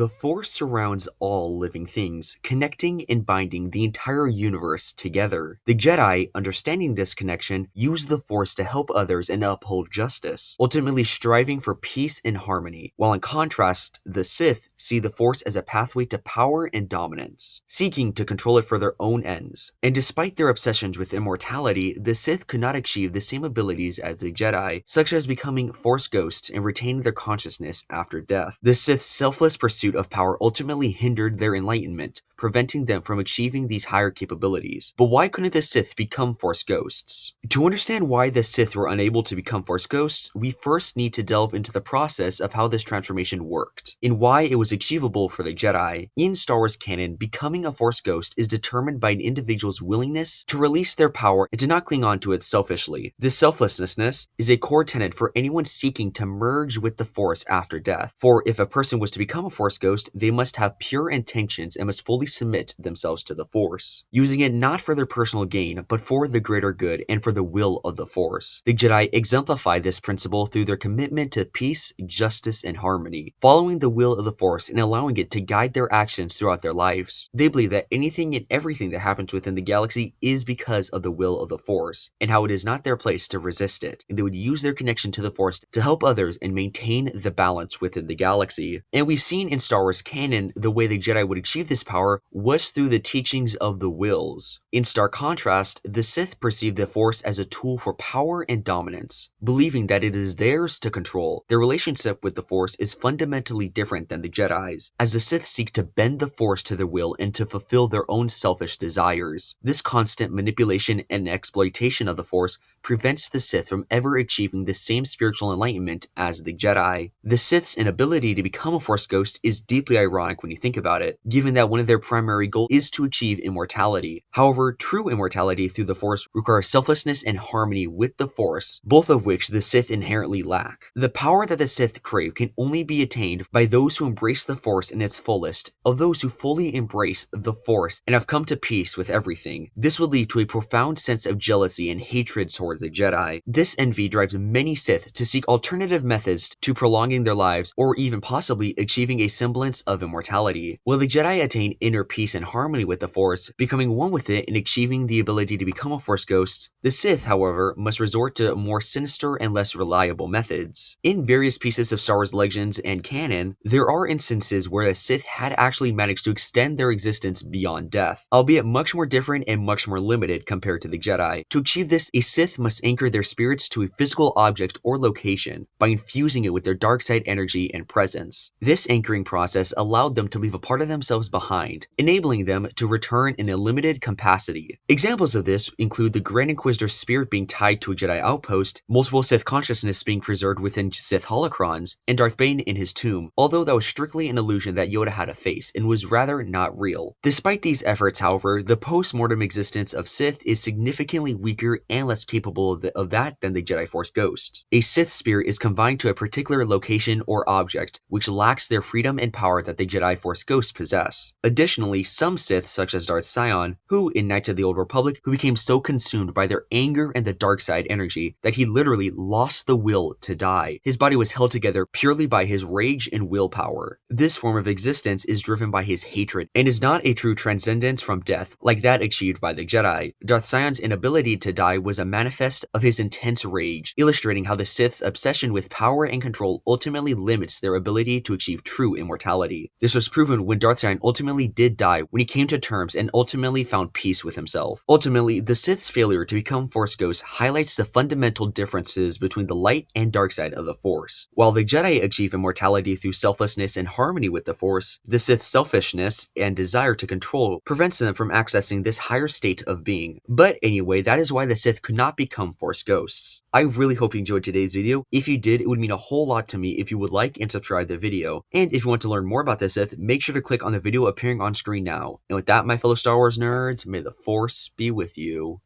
The Force surrounds all living things, connecting and binding the entire universe together. The Jedi, understanding this connection, use the Force to help others and uphold justice, ultimately striving for peace and harmony, while in contrast, the Sith see the Force as a pathway to power and dominance, seeking to control it for their own ends. And despite their obsessions with immortality, the Sith could not achieve the same abilities as the Jedi, such as becoming Force ghosts and retaining their consciousness after death. The Sith's selfless pursuit of power ultimately hindered their enlightenment, preventing them from achieving these higher capabilities. But why couldn't the Sith become Force ghosts? To understand why the Sith were unable to become Force ghosts, we first need to delve into the process of how this transformation worked, and why it was achievable for the Jedi. In Star Wars canon, becoming a Force ghost is determined by an individual's willingness to release their power and to not cling on to it selfishly. This selflessness is a core tenet for anyone seeking to merge with the Force after death. For if a person was to become a Force ghost, they must have pure intentions and must fully submit themselves to the Force, using it not for their personal gain, but for the greater good and for the will of the Force. The Jedi exemplify this principle through their commitment to peace, justice, and harmony, following the will of the Force and allowing it to guide their actions throughout their lives. They believe that anything and everything that happens within the galaxy is because of the will of the Force, and how it is not their place to resist it, and they would use their connection to the Force to help others and maintain the balance within the galaxy. And we've seen in Star Wars canon the way the Jedi would achieve this power was through the teachings of the wills. In stark contrast, the Sith perceive the Force as a tool for power and dominance, believing that it is theirs to control. Their relationship with the Force is fundamentally different than the Jedi's, as the Sith seek to bend the Force to their will and to fulfill their own selfish desires. This constant manipulation and exploitation of the Force prevents the Sith from ever achieving the same spiritual enlightenment as the Jedi. The Sith's inability to become a Force ghost is deeply ironic when you think about it, given that one of their primary goals is to achieve immortality. However, true immortality through the Force requires selflessness and harmony with the Force, both of which the Sith inherently lack. The power that the Sith crave can only be attained by those who embrace the Force in its fullest, of those who fully embrace the Force and have come to peace with everything. This would lead to a profound sense of jealousy and hatred toward the Jedi. This envy drives many Sith to seek alternative methods to prolonging their lives or even possibly achieving a semblance of immortality. While the Jedi attain inner peace and harmony with the Force, becoming one with it and achieving the ability to become a Force ghost, the Sith, however, must resort to more sinister and less reliable methods. In various pieces of Star Wars legends and canon, there are instances where the Sith had actually managed to extend their existence beyond death, albeit much more different and much more limited compared to the Jedi. To achieve this, a Sith must anchor their spirits to a physical object or location by infusing it with their dark side energy and presence. This anchoring process allowed them to leave a part of themselves behind, enabling them to return in a limited capacity. Examples of this include the Grand Inquisitor's spirit being tied to a Jedi outpost, multiple Sith consciousness being preserved within Sith holocrons, and Darth Bane in his tomb, although that was strictly an illusion that Yoda had a face and was rather not real. Despite these efforts, however, the post-mortem existence of Sith is significantly weaker and less capable of that than the Jedi Force ghosts. A Sith spirit is confined to a particular location or object, which lacks their freedom and power that the Jedi Force ghosts possess. Additionally, some Sith, such as Darth Sion, who in Knights of the Old Republic, who became so consumed by their anger and the dark side energy that he literally lost the will to die. His body was held together purely by his rage and willpower. This form of existence is driven by his hatred and is not a true transcendence from death like that achieved by the Jedi. Darth Sion's inability to die was a manifest of his intense rage, illustrating how the Sith's obsession with power and control ultimately limits their ability to achieve true immortality. This was proven when Darth Sion ultimately did die when he came to terms and ultimately found peace with himself. Ultimately, the Sith's failure to become Force ghosts highlights the fundamental differences between the light and dark side of the Force. While the Jedi achieve immortality through selflessness and harmony with the Force, the Sith's selfishness and desire to control prevents them from accessing this higher state of being. But anyway, that is why the Sith could not become Force ghosts. I really hope you enjoyed today's video. If you did, it would mean a whole lot to me if you would like and subscribe the video. And if you want to learn more about the Sith, make sure to click on the video appearing on screen now. And with that, my fellow Star Wars nerds, may the Force be with you.